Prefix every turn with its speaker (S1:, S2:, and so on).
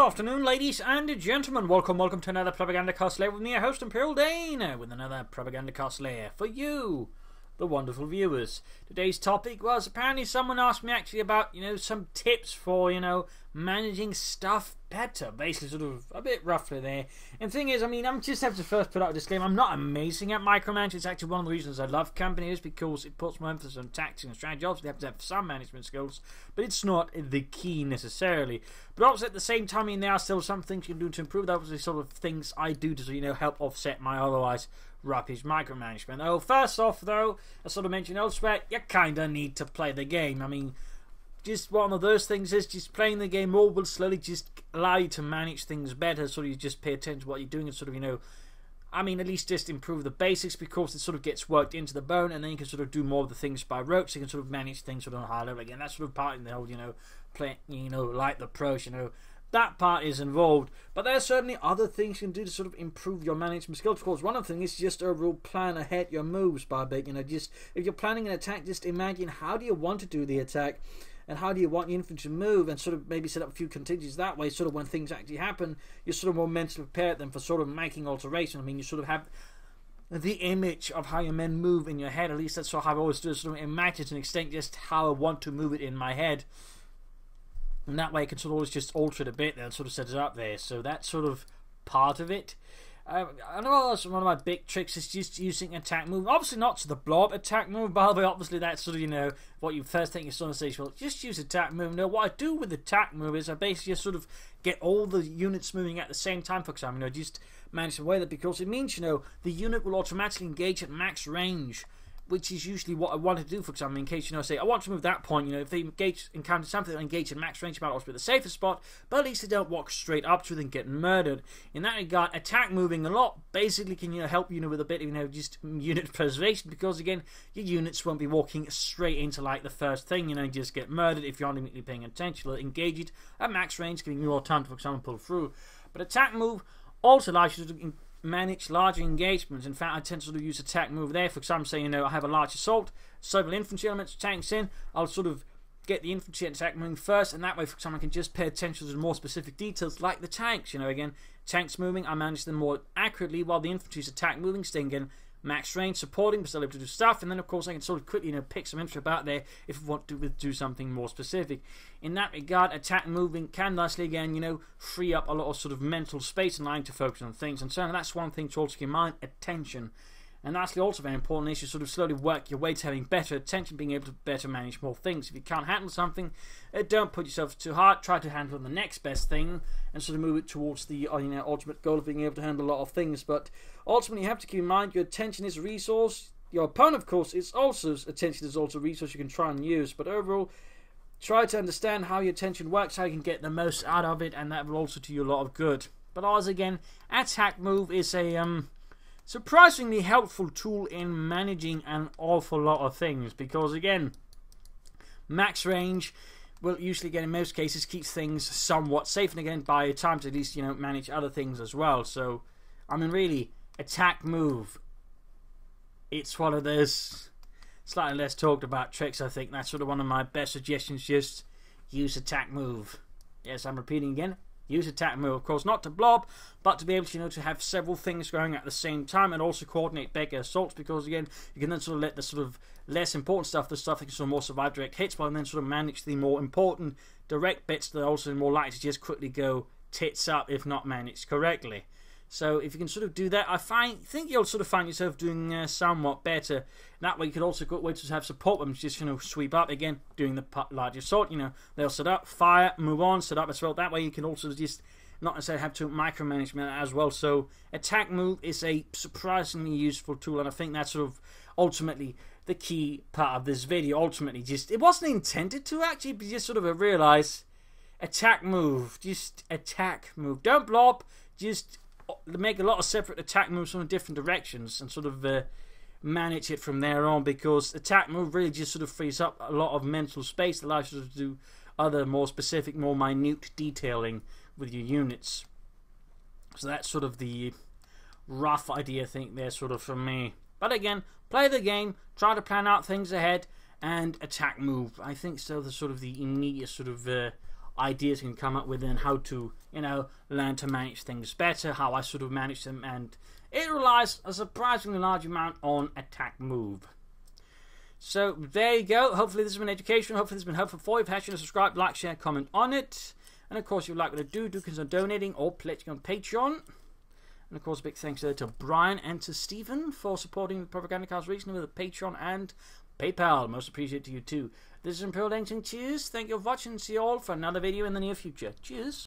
S1: afternoon, ladies and gentlemen. Welcome to another Propagandacast Lehr with me, your host, Imperial Dane, with another Propagandacast Lehr for you, the wonderful viewers. Today's topic was, apparently someone asked me actually about, some tips for, managing stuff better. Basically, sort of a bit roughly there. And the thing is, I'm just have to first put out a disclaimer. I'm not amazing at micromanaging. It's actually one of the reasons I love companies, because it puts more emphasis on tactics and strategy. Obviously, they have to have some management skills, but it's not the key necessarily. But also at the same time, there are still some things you can do to improve. That was the sort of things I do to, help offset my otherwise rubbish micromanagement. Oh, first off, though, as sort of mentioned elsewhere, you kind of need to play the game. Just one of those things is just playing the game more will slowly just allow you to manage things better, so you just pay attention to what you're doing and sort of, at least just improve the basics, because it sort of gets worked into the bone, and then you can sort of do more of the things by rote, so you can sort of manage things sort of on a higher level again. That's sort of part in the whole, play, like the pros, that part is involved. But there are certainly other things you can do to sort of improve your management skills. Of course, one of the things is just overall plan ahead your moves by a bit. Just if you're planning an attack, just imagine how do you want to do the attack, and how do you want your infantry to move, and sort of maybe set up a few contingencies that way, sort of when things actually happen, you're sort of more mentally prepared them for sort of making alterations. You sort of have the image of how your men move in your head. At least that's sort of how I always do, sort of imagine to an extent just how I want to move it in my head. And that way I can sort of always just alter it a bit there and sort of set it up there. So that's sort of part of it. I know that's one of my big tricks is just using attack move. Obviously not to the blob attack move, by the way. Obviously that's sort of, what you first think you're sort of say, well, just use attack move. No, what I do with attack move is I basically just sort of get all the units moving at the same time, for example. Just manage to weigh that, because it means, the unit will automatically engage at max range, which is usually what I want to do, for example, in case, say, I want to move that point, if they encounter something that engage at max range, it might also be the safest spot, but at least they don't walk straight up to it and get murdered. In that regard, attack moving a lot basically can, help, with a bit of, just unit preservation, because, again, your units won't be walking straight into, like, the first thing, just get murdered if you're not immediately paying attention. They'll engage it at max range, giving you more time to, for example, pull through. But attack move also allows you to manage larger engagements. In fact, I tend to sort of use attack move there. For example, say, I have a large assault, several infantry elements, tanks in, I'll sort of get the infantry attack moving first, and that way, for example, I can just pay attention to the more specific details, like the tanks. Again, tanks moving, I manage them more accurately, while the infantry's attack moving, staying in max range, supporting, but still able to do stuff. And then, of course, I can sort of quickly, pick some infantry about there if I want to do something more specific. In that regard, attack moving can thusly, again, free up a lot of sort of mental space and allowing to focus on things. And so that's one thing to also keep in mind, attention. And lastly, also very important is you sort of slowly work your way to having better attention, being able to better manage more things. If you can't handle something, don't put yourself too hard. Try to handle the next best thing and sort of move it towards the ultimate goal of being able to handle a lot of things. But ultimately, you have to keep in mind your attention is a resource. Your opponent, of course, attention is also a resource you can try and use. But overall, try to understand how your attention works, how you can get the most out of it, and that will also do you a lot of good. But as again, attack move is a surprisingly helpful tool in managing an awful lot of things, because again, max range will usually, again, in most cases, keeps things somewhat safe, and again, by time to at least, manage other things as well. So, really, attack move, it's one of those slightly less talked about tricks. I think that's sort of one of my best suggestions, just use attack move. Yes, I'm repeating again. Use attack move, of course, not to blob, but to be able to, to have several things going at the same time, and also coordinate bigger assaults, because again, you can then sort of let the sort of less important stuff, the stuff that can sort of more survive direct hits, while then sort of manage the more important direct bits that are also more likely to just quickly go tits up if not managed correctly. So if you can sort of do that, I think you'll sort of find yourself doing somewhat better. That way you could also go away to have support weapons just sweep up again, doing the large assault. They'll set up, fire, move on, set up as well. That way you can also just not necessarily have to micromanagement as well. So attack move is a surprisingly useful tool, and I think that's sort of ultimately the key part of this video. Ultimately, just it wasn't intended to actually, but just sort of realize attack move, just attack move. Don't blob, just make a lot of separate attack moves from different directions and sort of manage it from there on, because attack move really just sort of frees up a lot of mental space, allows you to do other more specific, more minute detailing with your units. So that's sort of the rough idea, I think, there sort of from me. But again, play the game, try to plan out things ahead, and attack move. I think so. The sort of the immediate sort of ideas I can come up with and how to, learn to manage things better, how I sort of manage them, and it relies a surprisingly large amount on attack move. So there you go. Hopefully this has been educational. Hopefully this has been helpful for you. If you haven't, subscribe, like, share, comment on it. And of course, if you like what I do consider donating or pledging on Patreon. And of course, a big thanks there to Brian and to Stephen for supporting the Propagandacast recently with a Patreon and PayPal. Most appreciated to you too. This is Imperial Dancing. Cheers. Thank you for watching. See you all for another video in the near future. Cheers.